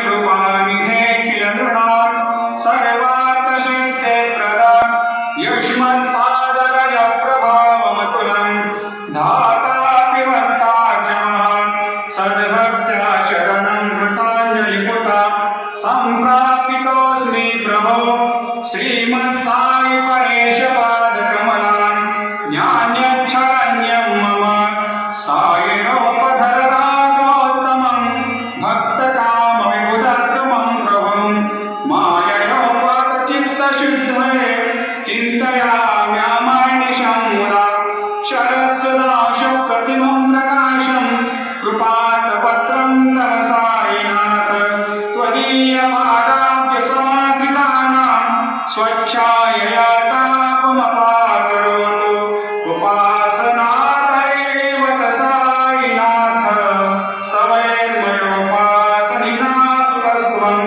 कृपानिधे किल नृणां सर्वार्थसिद्धे प्रदां युष्मत्पादरज प्रभावमतुलं धातापि भक्ता च महान् सद्भक्त्या शरणं कृताञ्जलिपुटा सम्प्रापितोऽस्मि प्रभो श्रीमत्साई परेश पादकमलान् ज्ञान्यच्छरण्यं मम सायिनोपधरराजोत्तमं भक्तकामविबुधक्रमं प्रभुं माययोपगतचित्तशुद्धये चिन्तयाम्यामनिशं मुदा शरत्सुधा शुप्रतिमं प्रकाशं कृपातपत्रं तव साईनाथ त्वदीयपादाब्जसमाश्रितानां स्वच्छायया तापमपाकरोतु उपासनाथैव साईनाथ स्तवैर्मयोपासनिना तस्त्वं